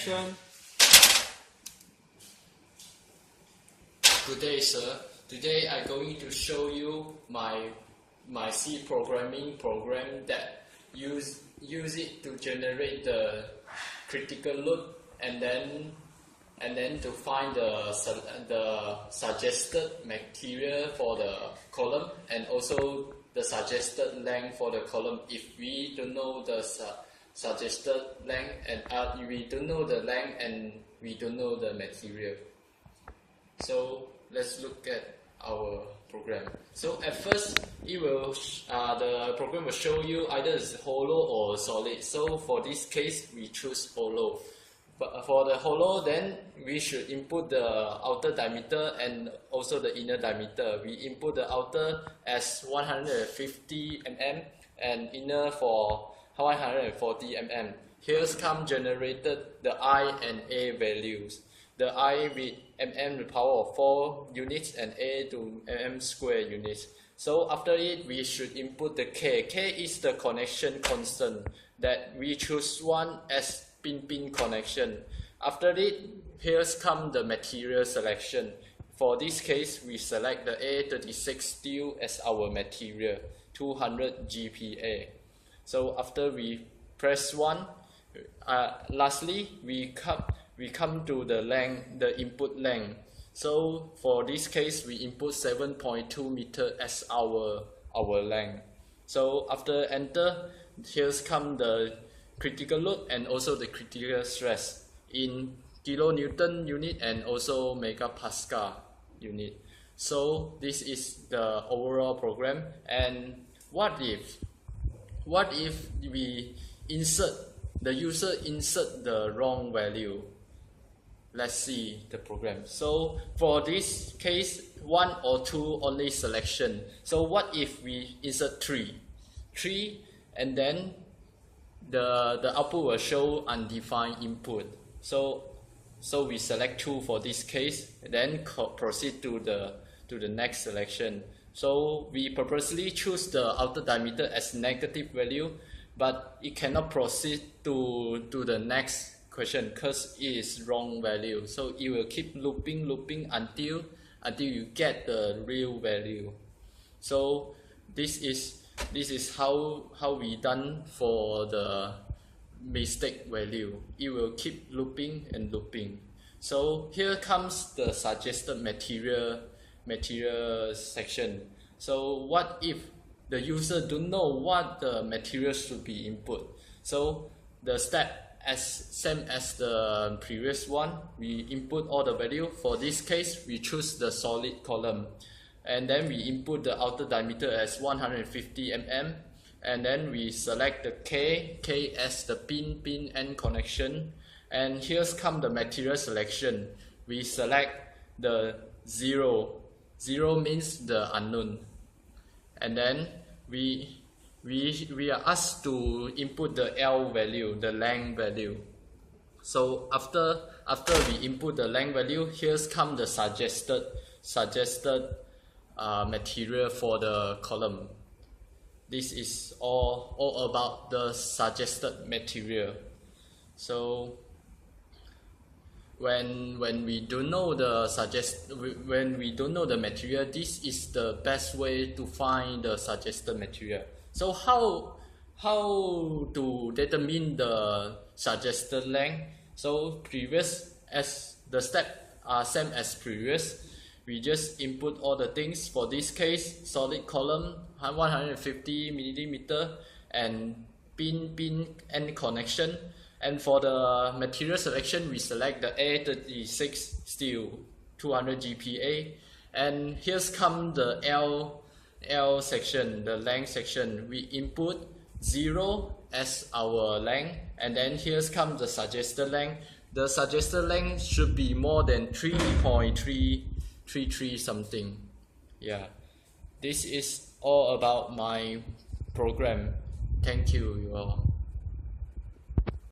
Action. Good day, sir. Today I'm going to show you my C programming program that use it to generate the critical loop and then to find the suggested material for the column and also the suggested length for the column. If we don't know the suggested length and we don't know the length and we don't know the material. So let's look at our program. So at first, it will the program will show you either it's hollow or solid. So for this case, we choose hollow. But for the hollow, then we should input the outer diameter and also the inner diameter. We input the outer as 150 mm and inner for 140 mm. Here's come generated the I and A values. The I with mm to the power of 4 units and A to mm square units. So after it, we should input the K. K is the connection constant that we choose one as pin-pin connection. After it, here's come the material selection. For this case, we select the A36 steel as our material, 200 GPa. So after we press 1, lastly, we come to the length, the input length. So for this case, we input 7.2 meter as our length. So after enter, here's come the critical load and also the critical stress in kilonewton unit and also megapascal unit. So this is the overall program. And what if we the user insert the wrong value? Let's see the program. So for this case, 1 or 2 only selection. So what if we insert 3 and then the output will show undefined input. So we select 2 for this case, then proceed to the next selection. So we purposely choose the outer diameter as negative value, but it cannot proceed to the next question because it is wrong value. So it will keep looping until you get the real value. So this is how we done for the mistake value. It will keep looping and looping. So here comes the suggested material section. So what if the user don't know what the material should be input? So the step same as the previous one, we input all the value. For this case, we choose the solid column. And then we input the outer diameter as 150 mm, and then we select the K as the pin end connection, and here's come the material selection. We select the 0 means the unknown, and then we are asked to input the L value, the length value. So after we input the length value, here's come the suggested material for the column. This is all about the suggested material. So when we don't know the material, this is the best way to find the suggested material. So how to determine the suggested length? So previous as the step are same as previous. We just input all the things. For this case, solid column 150 millimeter and pin end connection. And for the material selection, we select the A36 steel 200 GPa. And here's come the L section, the length section. We input 0 as our length, and then here's come the suggested length. The suggested length should be more than 3.33 something. Yeah, this is all about my program. Thank you all.